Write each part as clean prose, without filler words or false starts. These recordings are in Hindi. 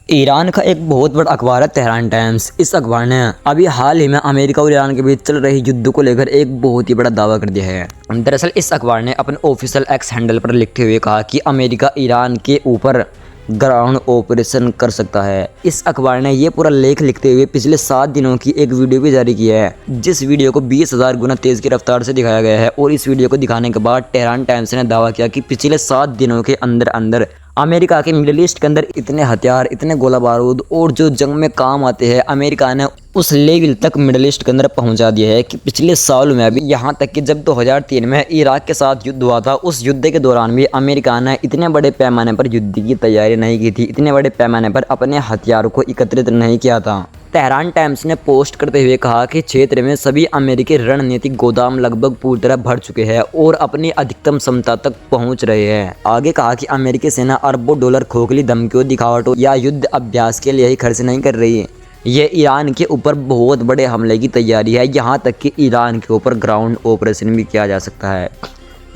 ईरान का एक बहुत बड़ा अखबार है तेहरान टाइम्स। इस अखबार ने अभी हाल ही में अमेरिका और ईरान के बीच चल रही युद्ध को लेकर एक बहुत ही बड़ा दावा कर दिया है। दरअसल इस अखबार ने अपने ऑफिशियल एक्स हैंडल पर लिखते हुए कहा कि अमेरिका ईरान के ऊपर ग्राउंड ऑपरेशन कर सकता है। इस अखबार ने ये पूरा लेख लिखते हुए पिछले 7 दिनों की एक वीडियो भी जारी की है, जिस वीडियो को 20,000 गुना तेज की रफ्तार से दिखाया गया है। और इस वीडियो को दिखाने के बाद तेहरान टाइम्स ने दावा किया कि पिछले 7 दिनों के अंदर अंदर अमेरिका के मिडिल ईस्ट के अंदर इतने हथियार, इतने गोला बारूद और जो जंग में काम आते हैं, अमेरिका ने उस लेवल तक मिडिल ईस्ट के अंदर पहुंचा दिया है कि पिछले साल में भी, यहाँ तक कि जब 2003 में इराक के साथ युद्ध हुआ था, उस युद्ध के दौरान भी अमेरिका ने इतने बड़े पैमाने पर युद्ध की तैयारी नहीं की थी, इतने बड़े पैमाने पर अपने हथियारों को एकत्रित नहीं किया था। तेहरान टाइम्स ने पोस्ट करते हुए कहा कि क्षेत्र में सभी अमेरिकी रणनीतिक गोदाम लगभग पूरी तरह भर चुके हैं और अपनी अधिकतम क्षमता तक पहुंच रहे हैं। आगे कहा कि अमेरिकी सेना अरबों डॉलर खोखली धमकियों, दिखावटों या युद्ध अभ्यास के लिए ही खर्च नहीं कर रही। ये ईरान के ऊपर बहुत बड़े हमले की तैयारी है, यहाँ तक कि ईरान के ऊपर ग्राउंड ऑपरेशन भी किया जा सकता है।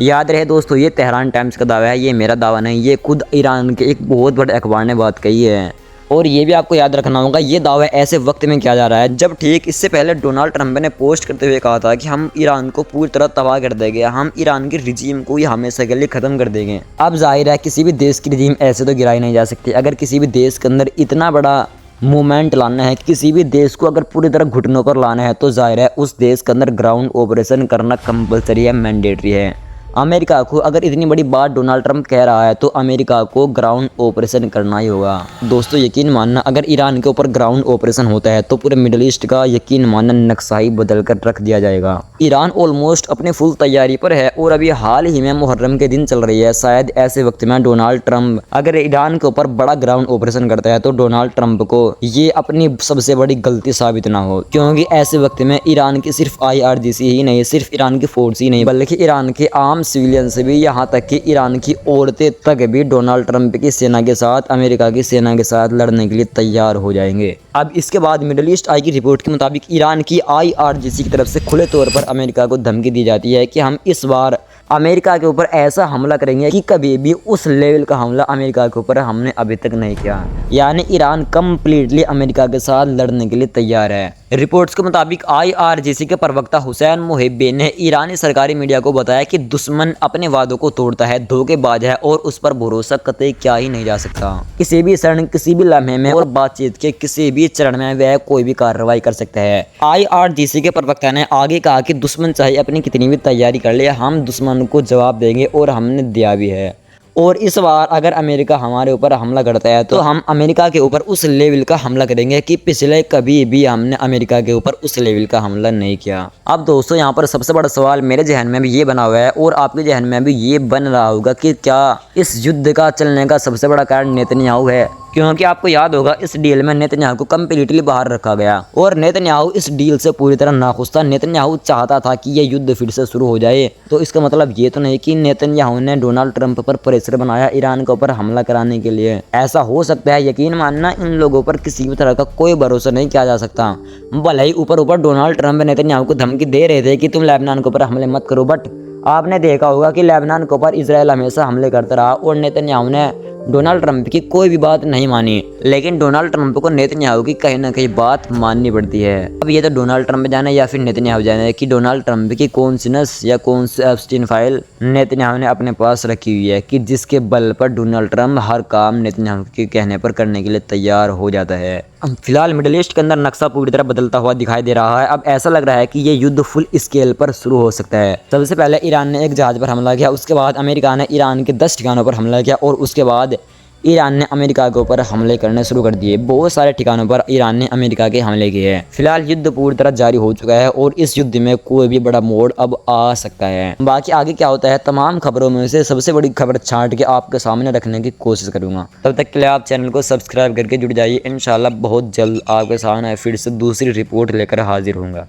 याद रहे दोस्तों, ये तेहरान टाइम्स का दावा है, ये मेरा दावा नहीं, ये खुद ईरान के एक बहुत बड़े अखबार ने बात कही है। और ये भी आपको याद रखना होगा, ये दावा ऐसे वक्त में किया जा रहा है जब ठीक इससे पहले डोनाल्ड ट्रंप ने पोस्ट करते हुए कहा था कि हम ईरान को पूरी तरह तबाह कर देंगे, हम ईरान के रिजीम को ही हमेशा के लिए ख़त्म कर देंगे। अब जाहिर है किसी भी देश की रिजीम ऐसे तो गिराई नहीं जा सकती। अगर किसी भी देश के अंदर इतना बड़ा मूवमेंट लाना है, किसी भी देश को अगर पूरी तरह घुटनों पर लाना है, तो जाहिर है उस देश के अंदर ग्राउंड ऑपरेशन करना कंपलसरी है, मैंडेटरी है। अमेरिका को अगर इतनी बड़ी बात डोनाल्ड ट्रंप कह रहा है तो अमेरिका को ग्राउंड ऑपरेशन करना ही होगा। दोस्तों यकीन मानना, अगर ईरान के ऊपर ग्राउंड ऑपरेशन होता है तो पूरे मिडिल ईस्ट का यकीन मानना नक्शा ही बदल कर रख दिया जाएगा। ईरान ऑलमोस्ट अपनी फुल तैयारी पर है और अभी हाल ही में मुहर्रम के दिन चल रही है। शायद ऐसे वक्त में डोनाल्ड ट्रंप अगर ईरान के ऊपर बड़ा ग्राउंड ऑपरेशन करता है तो डोनाल्ड ट्रंप को ये अपनी सबसे बड़ी गलती साबित ना हो, क्योंकि ऐसे वक्त में ईरान की सिर्फ IRGC ही नहीं, सिर्फ ईरान की फोर्स ही नहीं, बल्कि ईरान के आम सिविलियन से भी, यहाँ तक कि ईरान की औरतें तक भी डोनाल्ड ट्रंप की सेना के साथ, अमेरिका की सेना के साथ लड़ने के लिए तैयार हो जाएंगे। अब इसके बाद मिडिल ईस्ट आई की रिपोर्ट के मुताबिक ईरान की IRGC की तरफ से खुले तौर पर अमेरिका को धमकी दी जाती है कि हम इस बार अमेरिका के ऊपर ऐसा हमला करेंगे कि कभी भी उस लेवल का हमला अमेरिका के ऊपर हमने अभी तक नहीं किया। यानी ईरान कम्प्लीटली अमेरिका के साथ लड़ने के लिए तैयार है। रिपोर्ट्स के मुताबिक IRGC के प्रवक्ता हुसैन मोहिब्बी ने ईरानी सरकारी मीडिया को बताया कि दुश्मन अपने वादों को तोड़ता है, धोखेबाज है और उस पर भरोसा कतई किया ही नहीं जा सकता। किसी भी क्षण, किसी भी लम्हे में और बातचीत के किसी भी चरण में वह कोई भी कार्रवाई कर सकता है। IRGC के प्रवक्ता ने आगे कहा कि दुश्मन चाहे अपनी कितनी भी तैयारी कर ले, हम दुश्मन को जवाब देंगे और हमने दिया भी है। और इस बार अगर अमेरिका हमारे ऊपर हमला करता है तो हम अमेरिका के ऊपर उस लेवल का हमला करेंगे कि पिछले कभी भी हमने अमेरिका के ऊपर उस लेवल का हमला नहीं किया। अब दोस्तों यहाँ पर सबसे बड़ा सवाल मेरे जहन में भी ये बना हुआ है और आपके जहन में भी ये बन रहा होगा कि क्या इस युद्ध का चलने का सबसे बड़ा कारण नेतन्याहू है? क्योंकि आपको याद होगा इस डील में नेतन्याहू को कम्प्लीटली बाहर रखा गया और नेतन्याहू इस डील से पूरी तरह नाखुश था। नेतन्याहू चाहता था कि ये युद्ध फिर से शुरू हो जाए। तो इसका मतलब ये तो नहीं कि नेतन्याहू ने डोनाल्ड ट्रंप पर प्रेशर बनाया ईरान के ऊपर हमला कराने के लिए। ऐसा हो सकता है, यकीन मानना, इन लोगों पर किसी भी तरह का कोई भरोसा नहीं किया जा सकता। भले ही ऊपर ऊपर डोनाल्ड ट्रंप नेतन्याहू को धमकी दे रहे थे कि तुम लेबनान के ऊपर हमले मत करो, बट आपने देखा होगा कि लेबनान के ऊपर इजराइल हमेशा हमले करता रहा और नेतन्याहू ने डोनाल्ड ट्रंप की कोई भी बात नहीं मानी। लेकिन डोनाल्ड ट्रंप को नेतन्याहू की कहीं ना कहीं बात माननी पड़ती है। अब ये तो डोनाल्ड ट्रंप जाने या फिर नेतन्याहू जाने कि डोनाल्ड ट्रंप की कौन सी नस या कौन सी एप्स्टीन फाइल नेतन्याहू ने अपने पास रखी हुई है कि जिसके बल पर डोनाल्ड ट्रंप हर काम नेतन्याहू के कहने पर करने के लिए तैयार हो जाता है। फिलहाल मिडिल ईस्ट के अंदर नक्शा पूरी तरह बदलता हुआ दिखाई दे रहा है। अब ऐसा लग रहा है कि ये युद्ध फुल स्केल पर शुरू हो सकता है। सबसे पहले ईरान ने एक जहाज पर हमला किया, उसके बाद अमेरिका ने ईरान के 10 ठिकानों पर हमला किया और उसके बाद ईरान ने अमेरिका के ऊपर हमले करने शुरू कर दिए। बहुत सारे ठिकानों पर ईरान ने अमेरिका के हमले किए हैं। फिलहाल युद्ध पूरी तरह जारी हो चुका है और इस युद्ध में कोई भी बड़ा मोड़ अब आ सकता है। बाकी आगे क्या होता है, तमाम खबरों में से सबसे बड़ी खबर छांट के आपके सामने रखने की कोशिश करूंगा। तब तक के लिए आप चैनल को सब्सक्राइब करके जुड़ जाइए। इंशाल्लाह बहुत जल्द आपके सामने फिर से दूसरी रिपोर्ट लेकर हाजिर होऊंगा।